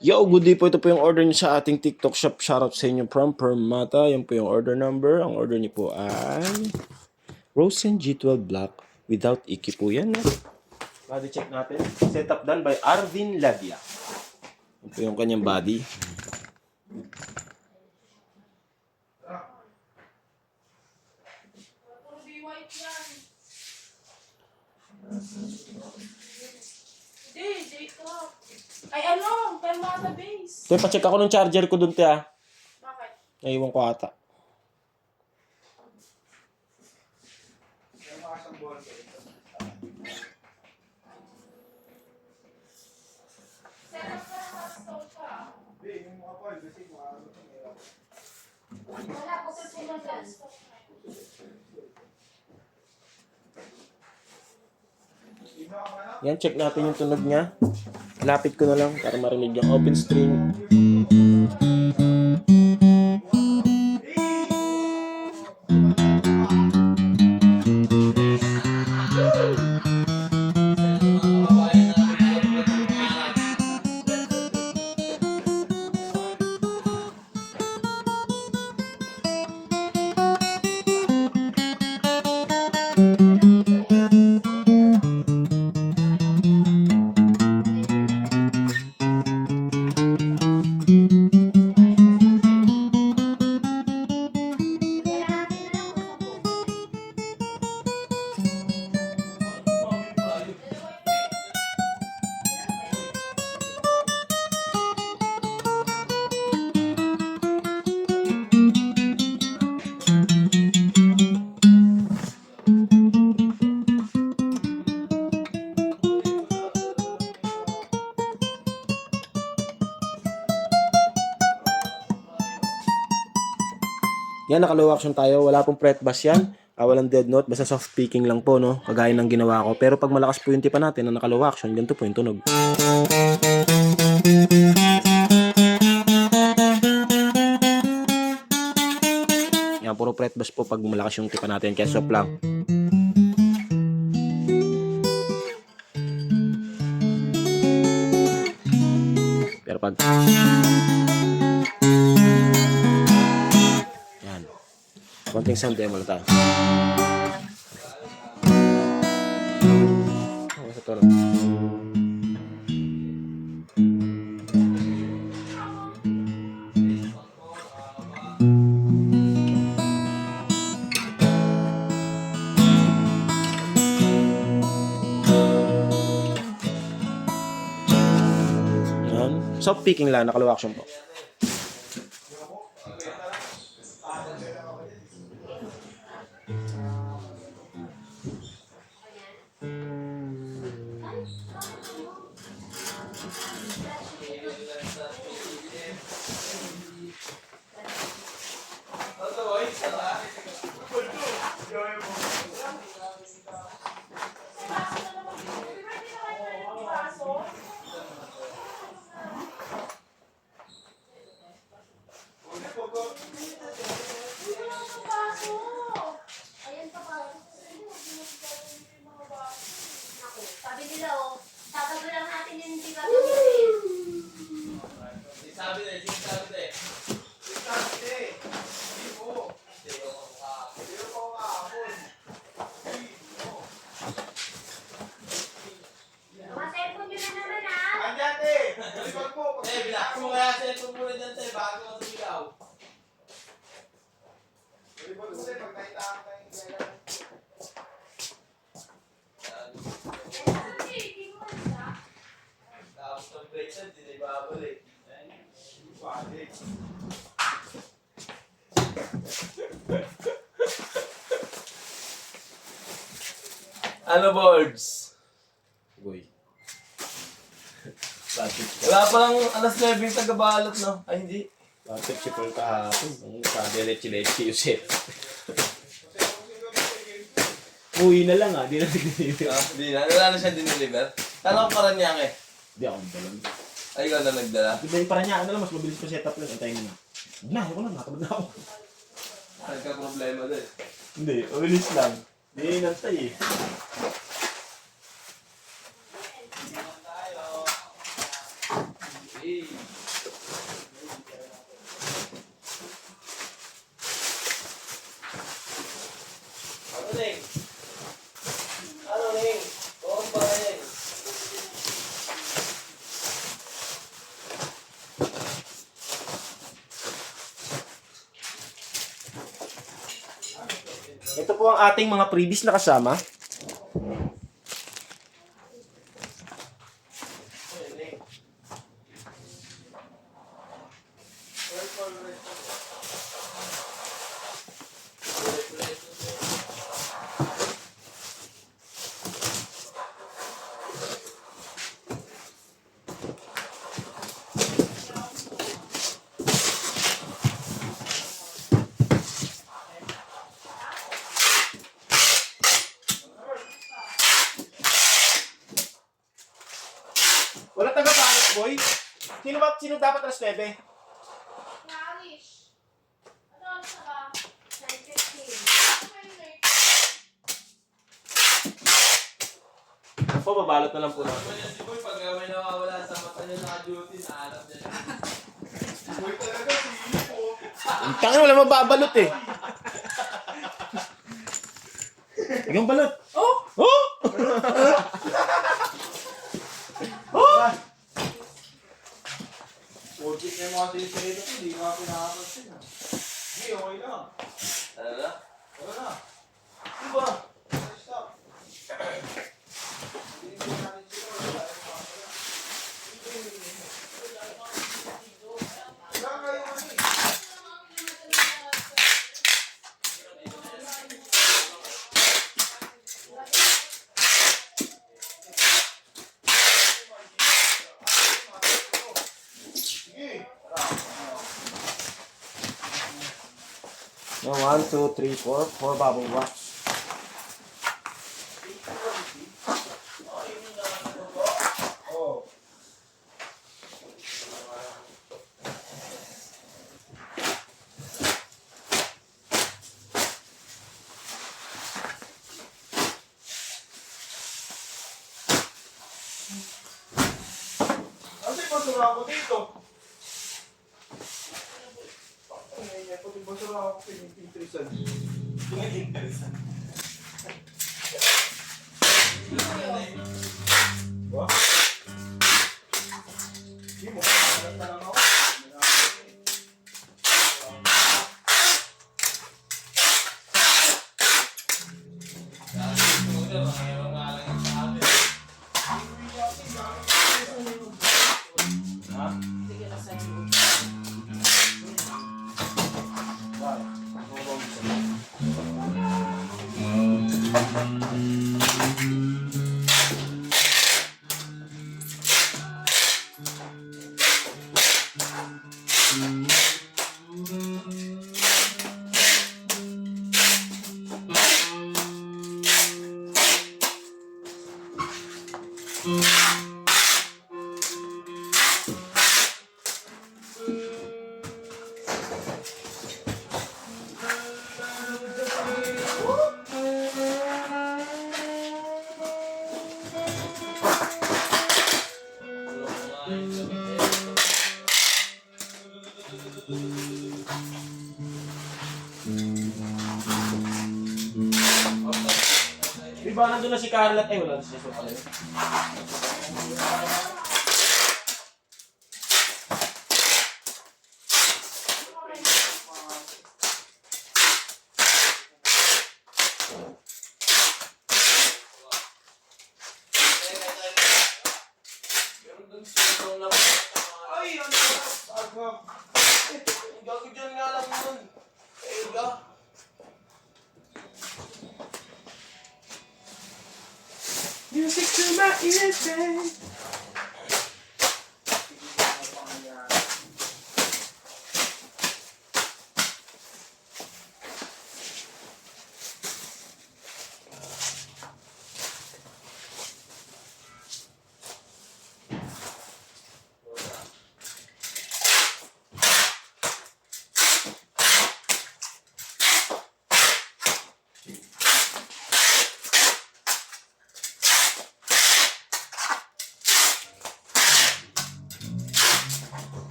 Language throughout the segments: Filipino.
Yo, good day po. Ito po yung order niyo sa ating TikTok shop. Shoutout sa inyo from Permata. Yan po yung order number. Ang order niyo po ay Rosen G12 Black without icky po yan. Body check natin. Setup done by Arvin Lavia. Yan po yung kanyang body. Ay ano, Permata base. Te, pacheck ako ng charger ko dun, te, ah. Bakit? Naiwan ko ata. Setup ka na stove ka. Wala, kasi pumunta ang stove na. Yan, check natin yung tunog niya. Lapit ko na lang para marinig yung open string. Yan, naka-low action tayo. Wala pong fret bass yan. Walang dead note. Basta soft picking lang po, no? Kagaya ng ginawa ko. Pero pag malakas po yung tipa natin na naka-low action, ganito po yung tunog. Yan, puro fret bass po pag malakas yung tipa natin. Kaya soft lang. Pero pag... konting sound demo lang tayo. Sa tono. Yan. Soft picking lang, naka-low action po. Sabi nila, tatago lang natin yung hindi ka gamitin. Sabi na. Mga cellphone nyo na naman, ha? Bilang mo kaya sa ito muna dyan, te, bago ka sumigaw. Tapos ng break na, di na ibabalik. Ano, boards? Uy. Wala pa lang alas 9 yung taga-balot, no? Ay, hindi. Bakit si Paul kahapon? Sabi leche-leche yung set. Uwi na lang, di na diniliver. Hindi na. Wala na siya diniliver. Tanong ko pa rin niya, eh. Di ako nagdalan. Ay, ikaw na nagdala. Di ba yung parang niya, ano lang, mas mabilis pa setup lang. Antayin mo na. Na, ako lang, natabad na ako. Nagka-problema din. Hindi, mabilis lang. Hindi, nantay eh. Hey. Ito po ang ating mga previous na kasama. Wala taga-panos, boy. Sino dapat alas 9? Naalis. Ano ang saka? 9:15. Ako, babalot na lang po natin. Si Boy, pag may nawawala sa mata niya naka-duty, naalam niya. Si Boy talaga, sili po. Ang tangin, wala mababalot eh. Ikaw balot. Oh! Oh! Oh! Project na yung mga sinisay ito, hindi ko nga pinakapansin. Hindi, okay lang. Talaga? Okay na. Diba? Stop. Hindi ko natin sila. Wala kayo ano eh. No, 1, 2, 3, 4. 4 bubble wraps. Oh. Kasi basura ako dito. Ay, pati basura ako pinipintrisan. Pinipintrisan. Ba? Hindi mo, kalata lang ako. Di ba nandun na si Carla? Eh, wala na siya sa pala. Ay, ano ba? Agam. Gago dyan nga lang nun. Ega. Music to my ears, babe.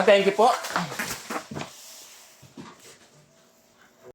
Thank you po.